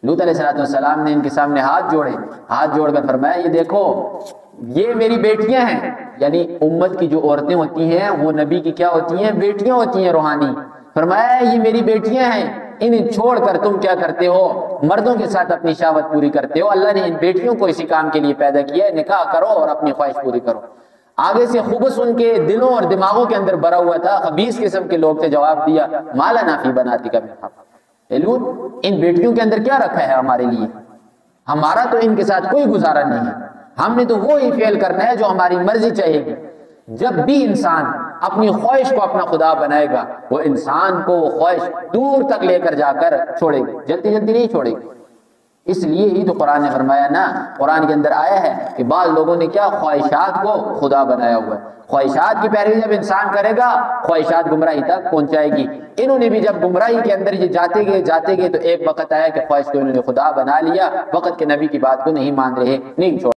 لوط علیہ السلام نے ان کے سامنے ہاتھ جوڑ کر فرمایا یہ دیکھو یہ میری بیٹیاں ہیں، یعنی امت کی جو عورتیں ہوتی ہیں وہ نبی کی کیا ہوتی ہیں؟ بیٹیاں ہوتی ہیں روحانی۔ فرمایا یہ میری بیٹیاں ہیں، انہیں چھوڑ کر تم کیا کرتے ہو؟ مردوں کے ساتھ اپنی شہوت پوری کرتے ہو۔ اللہ نے ان بیٹیوں کو اسی کام کے لیے پیدا کیا ہے، نکاح کرو اور اپنی خواہش پوری کرو۔ آگے سے خبث ان کے دلوں اور دماغوں کے اندر بھرا ہوا تھا، خبیث قسم کے لوگ سے جواب دیا ما لنا فی بناتک من حق، اے لوط ان بیٹیوں کے اندر کیا رکھا ہے ہمارے لیے؟ ہمارا تو ان کے ساتھ کوئی گزارا نہیں ہے، ہم نے تو وہی فعل کرنا ہے جو ہماری مرضی چاہے گی۔ جب بھی انسان اپنی خواہش کو اپنا خدا بنائے گا وہ انسان کو وہ خواہش دور تک لے کر جا کر چھوڑے گی، جلدی جلدی نہیں چھوڑے گی۔ اس لیے ہی تو قرآن نے فرمایا نا، قرآن کے اندر آیا ہے کہ بعض لوگوں نے کیا خواہشات کو خدا بنایا ہوا ہے۔ خواہشات کی پیروی جب انسان کرے گا خواہشات گمراہی تک پہنچائے گی۔ انہوں نے بھی جب گمراہی کے اندر یہ جاتے گئے تو ایک وقت آیا کہ خواہش کو انہوں نے خدا بنا لیا، وقت کے نبی کی بات کو نہیں مان رہے، نہیں چھوڑ